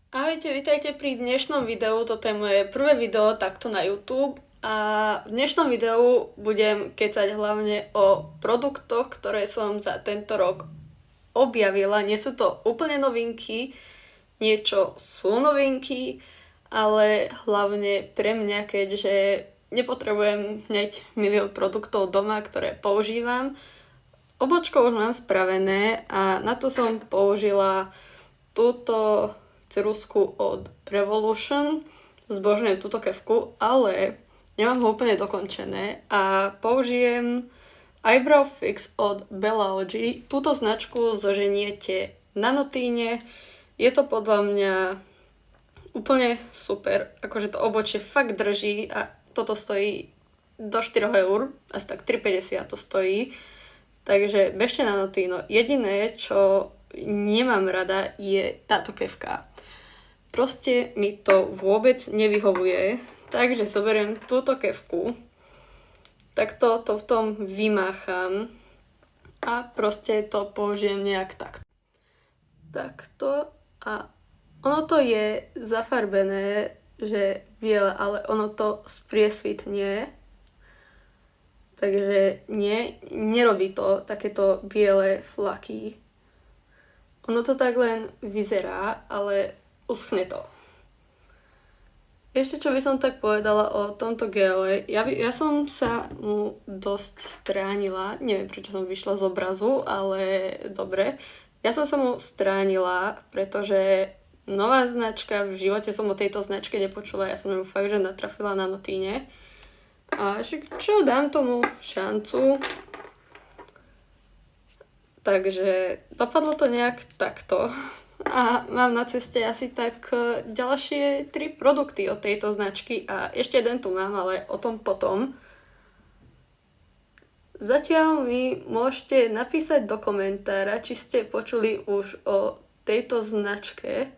Ahojte, vítajte pri dnešnom videu. Toto je moje prvé video takto na YouTube a v dnešnom videu budem kecať hlavne o produktoch, ktoré som za tento rok objavila. Nie sú to úplne novinky, niečo sú novinky, ale hlavne pre mňa, keďže nepotrebujem hneď milión produktov doma, ktoré používam. Obočko už mám spravené a na to som použila túto ceruzku od Revolution. Zbožňujem túto kefku, ale nemám ho úplne dokončené a použijem Eyebrow Fix od Bella OG. Túto značku zoženiete na Notíne. Je to podľa mňa úplne super, akože to obočie fakt drží a toto stojí do 4 eur, asi tak 3,50 to stojí. Takže bežte na Notino. Jediné, čo nemám rada, je táto kefka. Proste mi to vôbec nevyhovuje, takže zoberiem túto kefku, takto to v tom vymácham a proste to použijem nejak takto. Takto a ono to je zafarbené, že biele, ale ono to spriesvitne, takže nerobí to takéto biele flaky. Ono to tak len vyzerá, ale uschne to. Ešte čo by som tak povedala o tomto gele, ja som sa mu dosť stránila, neviem prečo som vyšla z obrazu, ale dobre. Ja som sa mu stránila, pretože nová značka, v živote som o tejto značke nepočula, ja som ju fakt, že natrafila na Notíne. A čo, dám tomu šancu. Takže dopadlo to nejak takto. A mám na ceste asi tak ďalšie 3 produkty od tejto značky a ešte jeden tu mám, ale o tom potom. Zatiaľ mi môžete napísať do komentára, či ste počuli už o tejto značke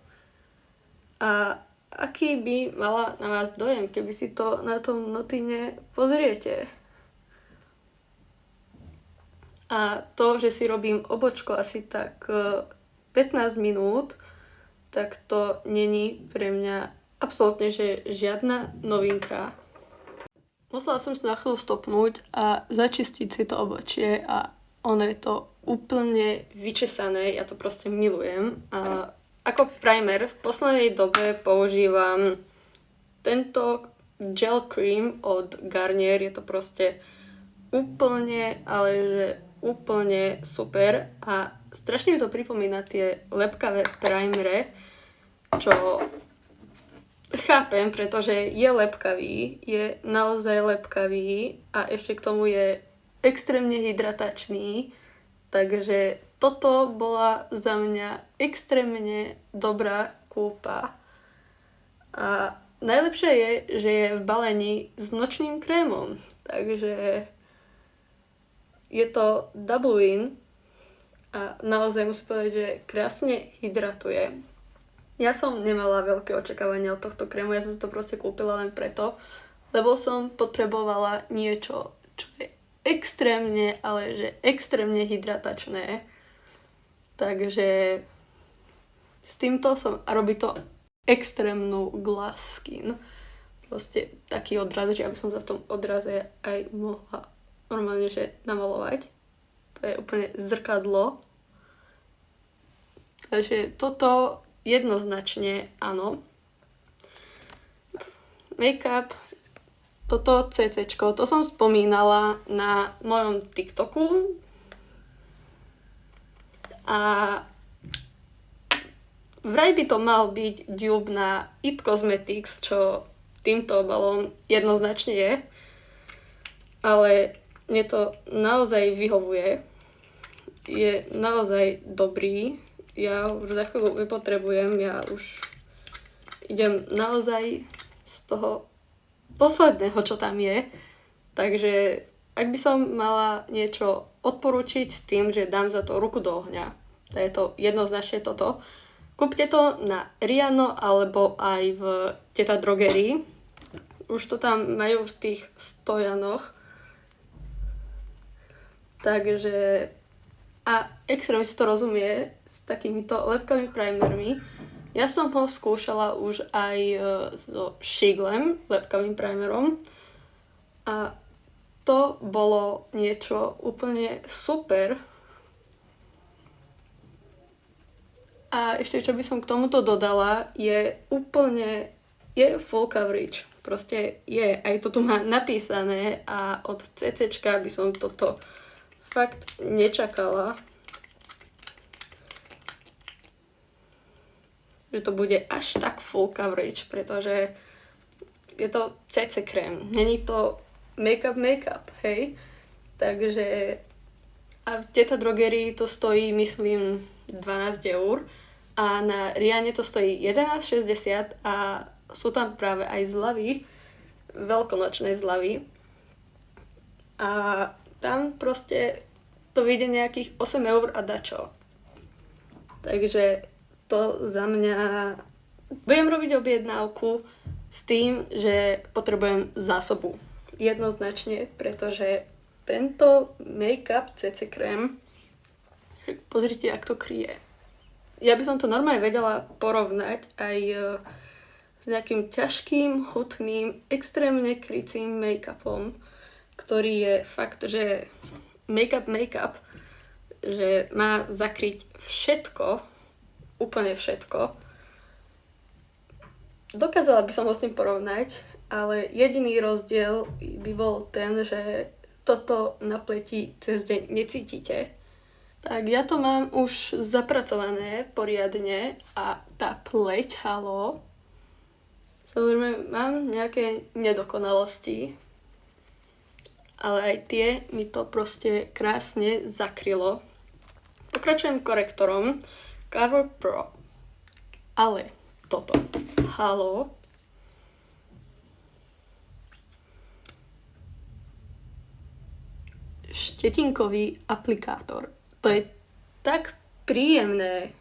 a aký by mala na vás dojem, keby si to na tom Notine pozriete. A to, že si robím obočko asi tak 15 minút, tak to není pre mňa absolútne že žiadna novinka. Musela som si na chvíľu stopnúť a začistiť si to obočie a ono je to úplne vyčesané, ja to proste milujem. A ako primer v poslednej dobe používam tento gel cream od Garnier, je to proste úplne, ale že úplne super a strašne mi to pripomína tie lepkavé primere, čo chápem, pretože je lepkavý, je naozaj lepkavý a ešte k tomu je extrémne hydratačný, takže toto bola za mňa extrémne dobrá kúpa. A najlepšie je, že je v balení s nočným krémom, takže je to double win a naozaj musím povedať, že krásne hydratuje. Ja som nemala veľké očakávania od tohto krému, ja som si to proste kúpila len preto, lebo som potrebovala niečo, čo je extrémne, ale že extrémne hydratačné. Takže s týmto som, a robí to extrémnu glass skin. Proste taký odraz, že aby som sa v tom odraze aj mohla normálne, že namalovať. To je úplne zrkadlo. Takže toto jednoznačne áno. Make-up, toto CCčko, to som spomínala na mojom TikToku. A vraj by to mal byť dupe na It Cosmetics, čo týmto obalom jednoznačne je. Ale mne to naozaj vyhovuje. Je naozaj dobrý. Ja už za chvíľu vypotrebujem. Ja už idem naozaj z toho posledného, čo tam je. Takže ak by som mala niečo odporúčiť s tým, že dám za to ruku do ohňa, tak je to jednoznačne toto. Kúpte to na Riano alebo aj v Teta Drogerii. Už to tam majú v tých stojanoch. Takže a extrémne si to rozumie s takýmito lepkými primermi. Ja som ho skúšala už aj so Shiglem, lepkavým primerom a to bolo niečo úplne super. A ešte čo by som k tomuto dodala, je full coverage. Proste je, aj to tu má napísané a od CCčka by som toto fakt nečakala. Že to bude až tak full coverage, pretože je to CC krém. Není to make-up, hej? Takže a v tejto drogerii to stojí, myslím, 12 eur a na Riane to stojí 11,60 a sú tam práve aj zľavy, veľkonočné zľavy. A tam proste to vyjde nejakých 8 eur a dačo. Takže to za mňa... Budem robiť objednávku s tým, že potrebujem zásobu. Jednoznačne, pretože tento make-up CC krém, pozrite, jak to kryje. Ja by som to normálne vedela porovnať aj s nejakým ťažkým, hutným, extrémne krycím make-upom, ktorý je fakt, že make-up, že má zakryť všetko, úplne všetko. Dokázala by som ho s ním porovnať, ale jediný rozdiel by bol ten, že toto na pleti cez deň necítite. Tak ja to mám už zapracované poriadne a tá pleť, halo. Samozrejme mám nejaké nedokonalosti, ale aj tie mi to proste krásne zakrylo. Pokračujem korektorom Cover Pro. Ale toto, halo. Štetinkový aplikátor. To je tak príjemné.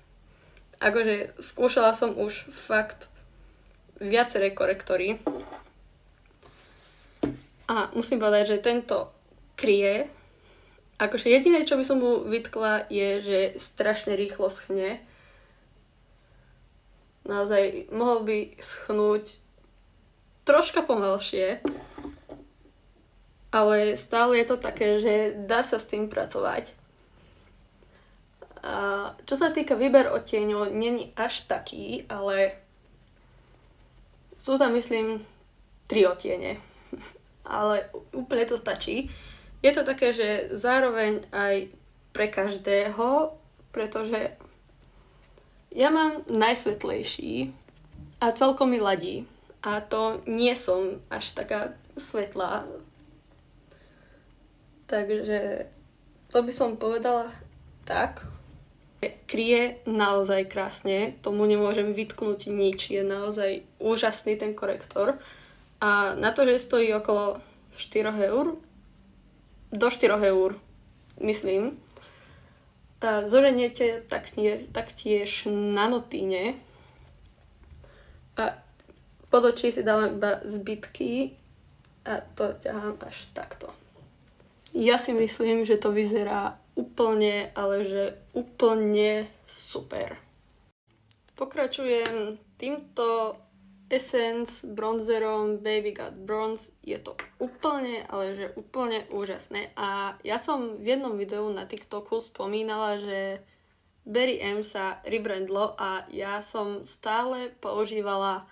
Akože skúšala som už fakt viaceré korektory. A musím povedať, že tento kryje. Akože jediné, čo by som mu vytkla, je, že strašne rýchlo schne. Naozaj mohol by schnúť troška pomalšie. Ale stále je to také, že dá sa s tým pracovať. A čo sa týka výber odtieňov, není až taký, ale sú tam, myslím, 3 odtiene. Ale úplne to stačí. Je to také, že zároveň aj pre každého, pretože ja mám najsvetlejší a celkom mi ladí. A to nie som až taká svetlá. Takže to by som povedala tak. Kryje naozaj krásne, tomu nemôžem vytknúť nič, je naozaj úžasný ten korektor. A na to, že stojí okolo 4 eur, do 4 eur, myslím. Zoženiete taktiež na Notine. A pod očí si dávam iba zbytky a to ťahám až takto. Ja si myslím, že to vyzerá úplne, ale že úplne super. Pokračujem týmto Essence bronzerom Baby Got Bronze. Je to úplne, ale že úplne úžasné. A ja som v jednom videu na TikToku spomínala, že Berry M sa rebrandlo a ja som stále používala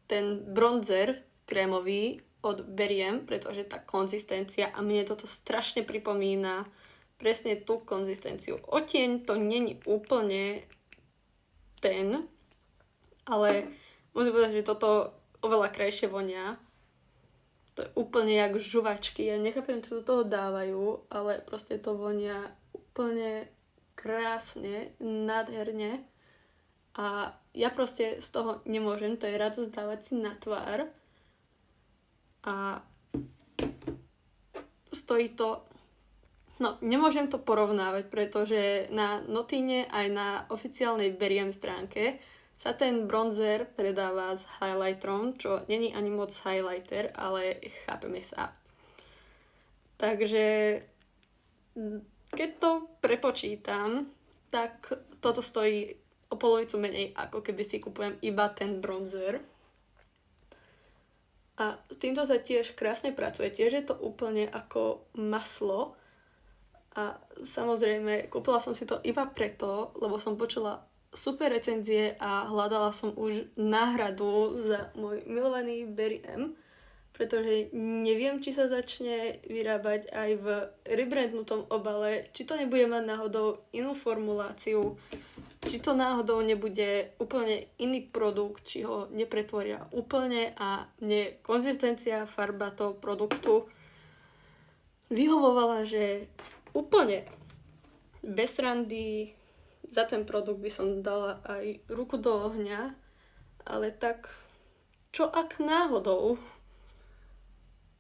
ten bronzer krémový od Berry M, pretože tá konzistencia a mne toto strašne pripomína presne tú konzistenciu. Odtieň to není úplne ten, ale musím povedať, že toto oveľa krajšie vonia. To je úplne jak žuvačky. Ja nechápem, čo do toho dávajú, ale proste to vonia úplne krásne, nádherne. A ja proste z toho nemôžem, to je radosť dávať si na tvár. A stojí to... No, nemôžem to porovnávať, pretože na Notine aj na oficiálnej Berry M stránke sa ten bronzer predáva s highlighterom, čo není ani moc highlighter, ale chápeme sa. Takže keď to prepočítam, tak toto stojí o polovicu menej, ako keby si kupujem iba ten bronzer. A s týmto sa tiež krásne pracuje. Tiež je to úplne ako maslo. A samozrejme, kúpila som si to iba preto, lebo som počula super recenzie a hľadala som už náhradu za môj milovaný Berry M, pretože neviem, či sa začne vyrábať aj v rebrandnutom obale, či to nebude mať náhodou inú formuláciu, či to náhodou nebude úplne iný produkt, či ho nepretvoria úplne a mne konzistencia, farba toho produktu vyhovovala, že úplne bez randy za ten produkt by som dala aj ruku do ohňa, ale tak čo ak náhodou?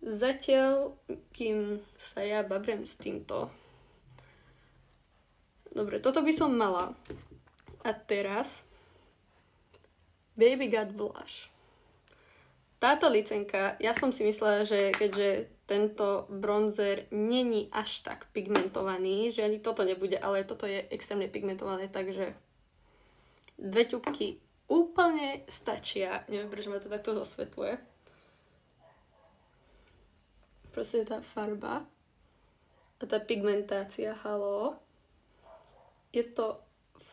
Zatiaľ, kým sa ja babrem s týmto. Dobre, toto by som mala. A teraz Baby Got Blush. Táto licenka, ja som si myslela, že keďže tento bronzer není až tak pigmentovaný, že ani toto nebude, ale toto je extrémne pigmentované, takže 2 ťupky úplne stačia. Neviem, prečo ma to takto zosvetľuje. Proste tá farba a tá pigmentácia, halo. Je to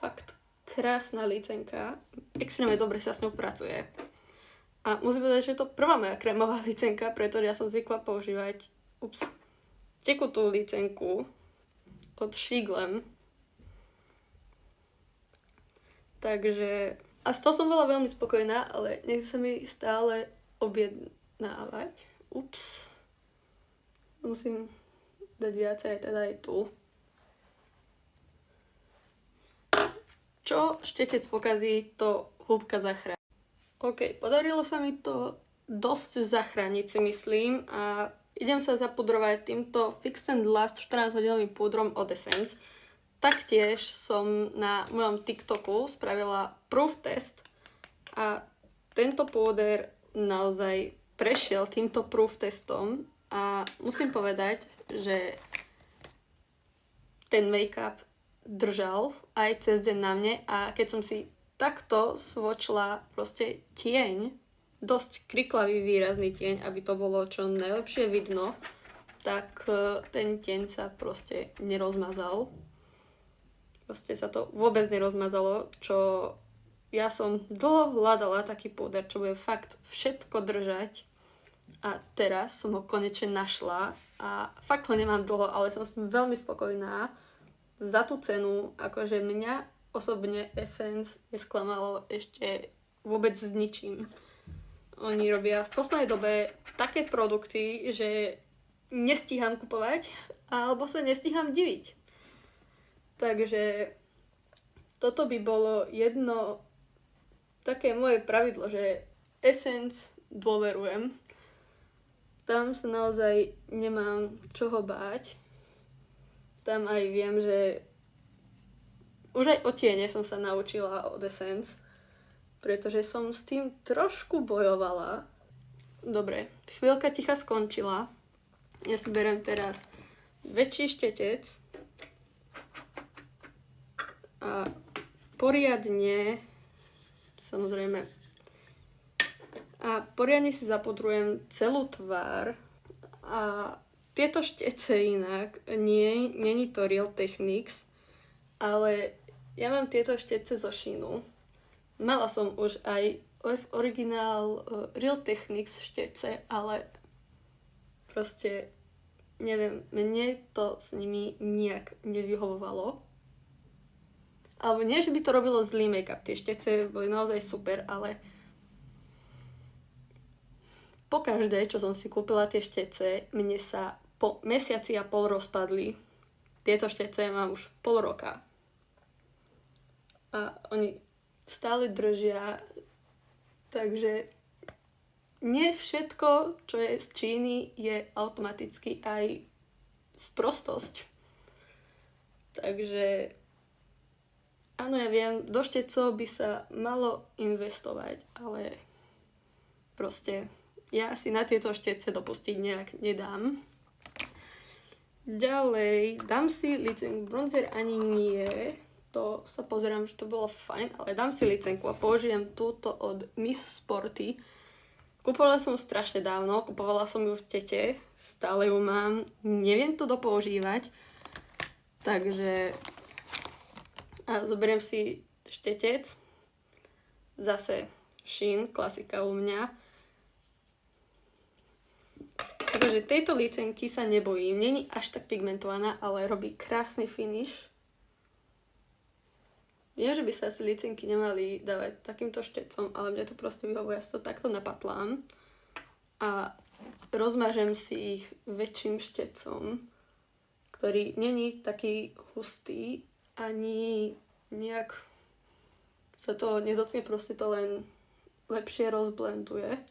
fakt krásna licenka. Extrémne dobre sa s ňou pracuje. A musím povedať, že je to prvá moja krémová licenka, pretože ja som zvykla používať tekutú licenku od Shiglem. Takže a z toho som bola veľmi spokojná, ale nechce sa mi stále objednávať. Musím dať viacej teda aj tu. Čo štetec pokazí, to húbka zachráni. OK, podarilo sa mi to dosť zachrániť, si myslím, a idem sa zapudrovať týmto Fix and Last 14-hodinovým púdrom od Essence. Taktiež som na mojom TikToku spravila proof test a tento púder naozaj prešiel týmto proof testom a musím povedať, že ten make-up držal aj cez deň na mne a keď som si takto svočila proste tieň, dosť kriklavý výrazný tieň, aby to bolo čo najlepšie vidno, tak ten tieň sa proste nerozmazal. Proste sa to vôbec nerozmazalo, čo ja som dlho hľadala taký púder, čo bude fakt všetko držať. A teraz som ho konečne našla a fakt ho nemám dlho, ale som s ním veľmi spokojná za tú cenu. Akože mňa osobne Essence nesklamalo ešte vôbec s ničím. Oni robia v poslednej dobe také produkty, že nestíham kupovať alebo sa nestíham diviť. Takže toto by bolo jedno také moje pravidlo, že Essence dôverujem. Tam sa naozaj nemám čoho báť. Tam aj viem, že už aj o tiene som sa naučila od Essence, pretože som s tým trošku bojovala. Dobre, chvíľka ticha skončila. Ja si berem teraz väčší štetec a poriadne, samozrejme, a poriadne si zapudrujem celú tvár. A tieto štece inak, není to Real Techniques, ale ja mám tieto štece zo Sheinu. Mala som už aj originál Real Techniques štece, ale proste neviem, mne to s nimi nejak nevyhovovalo. Alebo nie, že by to robilo zlý make-up, tie štece boli naozaj super, ale pokaždé, čo som si kúpila tie štece, mne sa po mesiaci a pol rozpadli. Tieto štece mám už pol roka. A oni stále držia, takže nie všetko, čo je z Číny, je automaticky aj sprostosť. Takže áno, ja viem, do štecov by sa malo investovať, ale proste ja si na tieto štece dopustiť nejak nedám. Ďalej, dám si licenku bronzer, ani nie. to sa pozerám, že to bolo fajn, ale dám si licenku a použijem túto od Miss Sporty. Kupovala som strašne dávno, kupovala som ju v tete, stále ju mám, neviem to dopoužívať, takže zoberiem si štetec, zase Shein, klasika u mňa. Takže tejto licenky sa nebojím, není až tak pigmentovaná, ale robí krásny finish. Viem, že by sa asi licenky nemali dávať takýmto štecom, ale mne to proste vyhovuje, ja si to takto napatlám a rozmažem si ich väčším štecom, ktorý není taký hustý, ani nejak sa to nedotkne, proste to len lepšie rozblenduje.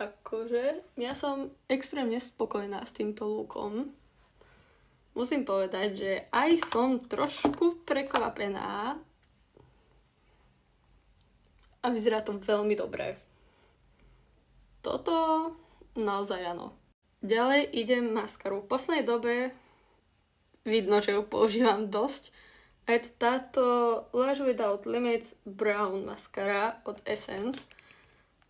Akože ja som extrémne spokojná s týmto lookom. Musím povedať, že aj som trošku prekvapená a vyzerá to veľmi dobre. Toto naozaj áno. Ďalej idem maskaru. V poslednej dobe vidno, že ju používam dosť. A je to táto Lash Without Limits Brown maskara od Essence.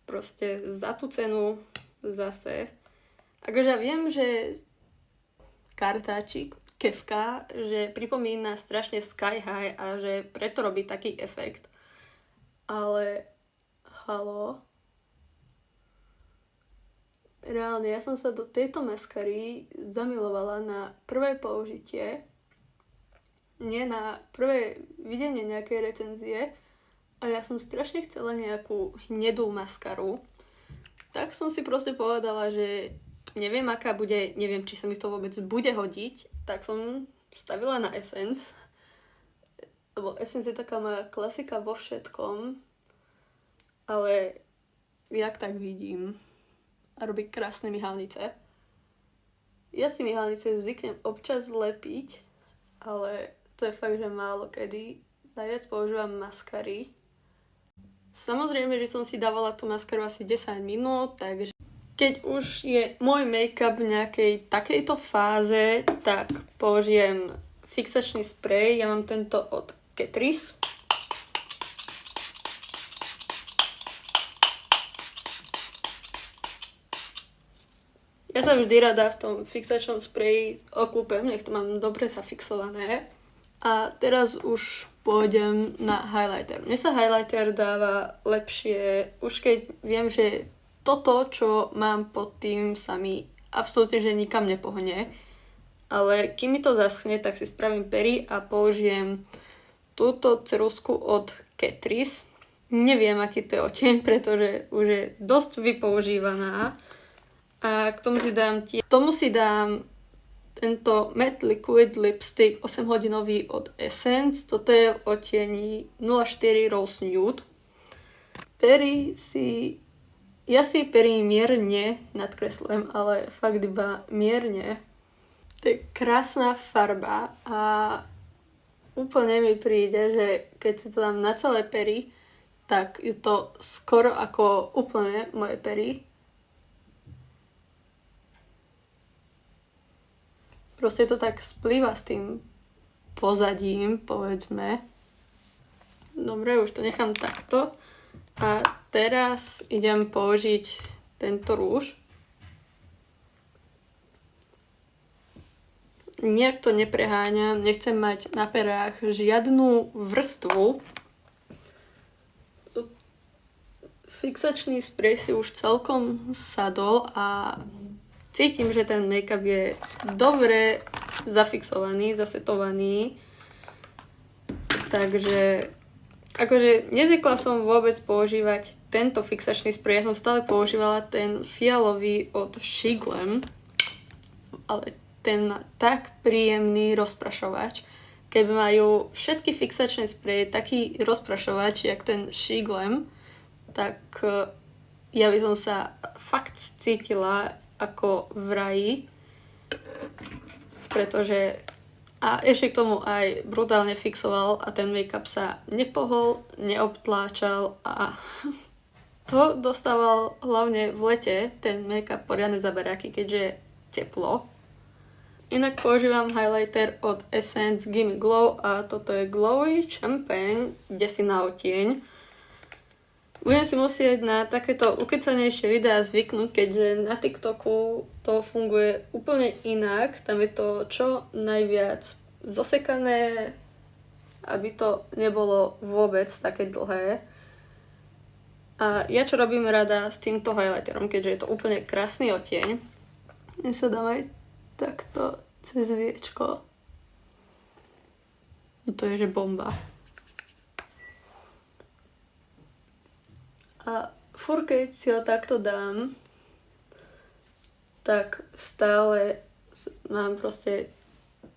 Proste za tú cenu zase. Akože ja viem, že kartáčik, kefka, že pripomína strašne Sky High a že preto robí taký efekt. Ale halo. Reálne, ja som sa do tejto maskary zamilovala na prvé použitie, nie na prvé videnie nejakej recenzie, ale ja som strašne chcela nejakú hnedú maskaru. Tak som si proste povedala, že neviem aká bude, neviem či sa mi to vôbec bude hodiť, tak som stavila na Essence. Lebo Essence je taká moja klasika vo všetkom, ale jak tak vidím. A robí krásne myhalnice. Ja si myhalnice zvyknem občas lepiť, ale to je fakt, že málo kedy. Najviac používam maskary. Samozrejme, že som si dávala tú maskaru asi 10 minút, takže keď už je môj make-up v nejakej takejto fáze, tak použijem fixačný sprej. Ja mám tento od Catrice. Ja sa vždy rada v tom fixačnom spreji okúpem, nech to mám dobre zafixované. A teraz už pôjdem na highlighter. Mne sa highlighter dáva lepšie, už keď viem, že toto, čo mám pod tým, sa mi absolútne že nikam nepohne. Ale kým mi to zaschne, tak si spravím pery a použijem túto ceruzku od Catrice. Neviem, aký to je oteň, pretože už je dosť vypoužívaná. A k tomu si dám tento Matte Liquid Lipstick 8-hodinový od Essence. Toto je v odtieni 04 Rose Nude. Ja si pery mierne nadkresľujem, ale fakt iba mierne. To je krásna farba a úplne mi príde, že keď si to dám na celé pery, tak je to skoro ako úplne moje pery. Proste to tak splýva s tým pozadím, povedzme. Dobre, už to nechám takto. A teraz idem použiť tento rúž. Nejak to nepreháňam, nechcem mať na perách žiadnu vrstvu. Fixačný sprej si už celkom sadol a cítim, že ten make-up je dobre zafixovaný, zasetovaný. Takže akože nezvykla som vôbec používať tento fixačný sprej. Ja som stále používala ten fialový od Shiglam, ale ten má tak príjemný rozprašovač. Keby majú všetky fixačné spreje taký rozprašovač, jak ten Shiglam, tak ja by som sa fakt cítila ako v raji, pretože a ešte k tomu aj brutálne fixoval a ten make-up sa nepohol, neobtláčal a to dostával hlavne v lete ten make-up poriadne zaberáky, keďže je teplo. Inak používam highlighter od Essence Gimme Glow a toto je Glowy Champagne, desina odtieň. Budem si musieť na takéto ukecanejšie videá zvyknúť, keďže na TikToku to funguje úplne inak. Tam je to čo najviac zosekané, aby to nebolo vôbec také dlhé. A ja čo robím rada s týmto highlighterom, keďže je to úplne krásny odtieň. Ja sa dám aj takto cez viečko. To je že bomba. A furt keď si ho takto dám, tak stále mám proste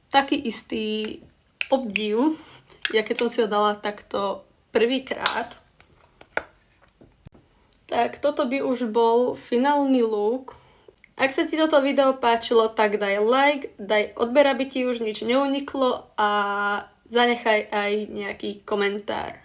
taký istý obdiv, ja keď som si ho dala takto prvýkrát. Tak toto by už bol finálny look. Ak sa ti toto video páčilo, tak daj like, daj odber, aby ti už nič neuniklo a zanechaj aj nejaký komentár.